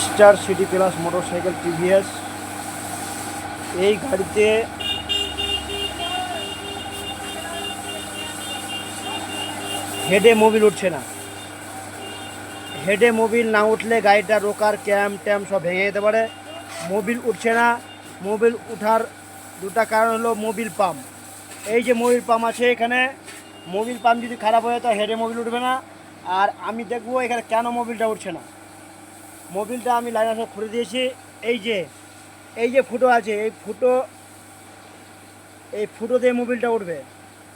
Star city plus motorcycle TVS. এই গাড়িতে হেডে মোবিল উঠছে না। হেডে মোবিল না উঠলে গাড়িটা রোকার ক্যাম ট্যাম সব ভেঙে যেতে পারে। মোবিল উঠছে না, মোবিল উঠার দুটা কারণ হলো মোবিল পাম্প। এই যে মোবিল পাম্প আছে এখানে, মোবিল পাম্প যদি খারাপ হয়ে যায় হেডে মোবিল উঠবে না। আর আমি দেখবো এখানে কেন মোবিলটা উঠছে না। মোবিলটা আমি লাইনার সব খুলে দিয়েছি। এই যে ফুটো আছে, এই ফুটো দিয়ে মোবিলটা উঠবে।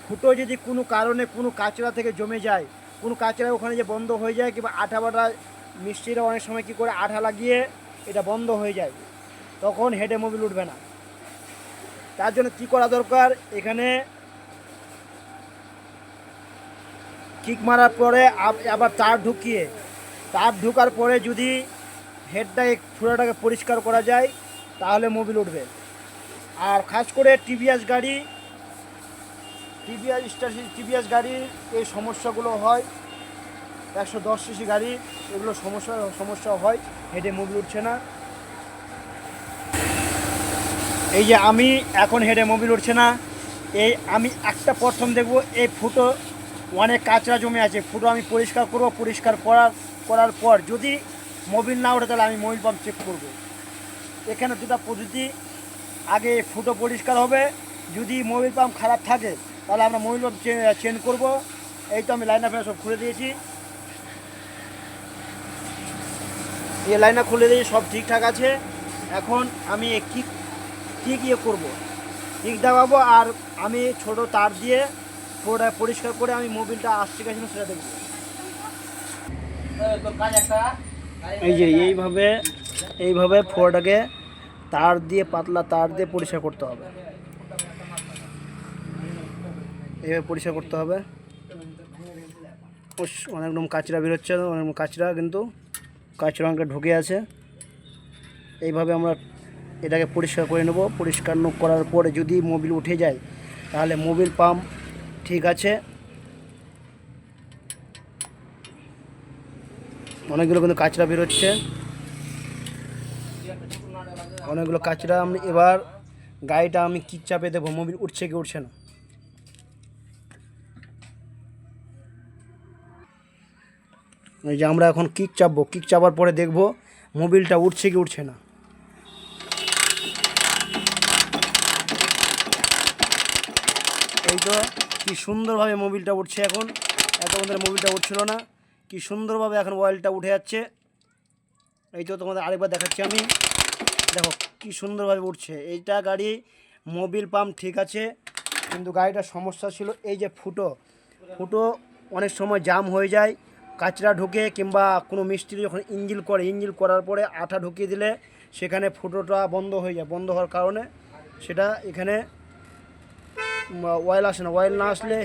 ফুটো যদি কোনো কারণে কোনো কাচরা থেকে জমে যায়, কোনো কাচরা ওখানে যে বন্ধ হয়ে যায়, কিংবা আঠা বাটা মিস্ত্রিরা অনেক সময় কী করে আঠা লাগিয়ে এটা বন্ধ হয়ে যায়, তখন হেডে মোবিল উঠবে না। তার জন্য কী করা দরকার, এখানে কিক মারার পরে আবার তার ঢুকার পরে যদি হেডটাকে ফুটোটাকে পরিষ্কার করা যায় তাহলে মোবিল উঠবে। আর খাস করে টিভিএস টিভিএস গাড়ির এই সমস্যাগুলো হয়। 110 সিসি গাড়ি, এগুলো সমস্যা হয়, হেডে মোবিল উঠছে না। এই যে আমি এখন হেডে মোবিল উঠছে না, এই আমি একটা প্রথম দেখব এই ফুটো অনেক কাঁচরা জমে আছে, ফুটো আমি পরিষ্কার করব। পরিষ্কার করার পর যদি মোবিল না ওঠে তাহলে আমি মোবিল পাম্প চেক করব। এখানে দুটো পদ্ধতি, আগে ফুটো পরিষ্কার হবে, যদি মোবিল পাম্প খারাপ থাকে তাহলে আমরা মোবিল পাম্প চেঞ্জ করব। এই তো আমি লাইনার ফ্যান সব খুলে দিয়েছি, এই লাইনার খুলে দিয়েছি, সব ঠিকঠাক আছে। এখন আমি কিক করবো, কিক দেখাবো। আর আমি ছোট তার দিয়ে পুরোটা পরিষ্কার করে আমি মোবিলটা আসছে গেছে সেটা দেখবো। এই যে এইভাবে ফোরটাকে পাতলা তার দিয়ে পরিষ্কার করতে হবে। এইভাবে পরিষ্কার করতে হবে। অনেকরকম কাচরা বেরোচ্ছে, অনেক কাচরা, কিন্তু কাচরা অনেকটা ঢুকে আছে। এইভাবে আমরা এটাকে পরিষ্কার করে নেব। পরিষ্কার করার পরে যদি মোবিল উঠে যায় তাহলে মোবিল পাম্প ঠিক আছে। অনেকগুলো কিন্তু কাচরা বেরোচ্ছে, অনেকগুলো কাচরা। আমি এবার গাড়িটা আমি কিক চাপে দেবো, মোবিল উঠছে কি উঠছে না। এই যে আমরা এখন কিক চাপবো, কিক চাপার পরে দেখব মোবিলটা উঠছে কি উঠছে না। এই তো কি সুন্দরভাবে মোবিলটা উঠছে এখন, এতক্ষণ মোবিলটা উঠছিল না, কি সুন্দরভাবে এখন অয়েলটা উঠে যাচ্ছে। এই তো তোমাদের আরেকবার দেখাচ্ছি আমি, দেখো কি সুন্দরভাবে উঠছে। এইটা গাড়ি মোবিল পাম্প ঠিক আছে, কিন্তু গাড়িটার সমস্যা ছিল এই যে ফুটো অনেক সময় জাম হয়ে যায়, কাচরা ঢুকে, কিংবা কোনো মিস্ত্রি যখন ইঞ্জিল করার পরে আঠা ঢুকিয়ে দিলে সেখানে ফুটোটা বন্ধ হয়ে যায়। বন্ধ হওয়ার কারণে সেটা এখানে অয়েল আসে না। অয়েল না আসলে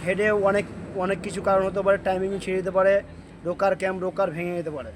হেডে অনেক কিছু কারণ হতে পারে, টাইমিং ছেড়ে দিতে পারে, রোকার ভেঙে যেতে পারে।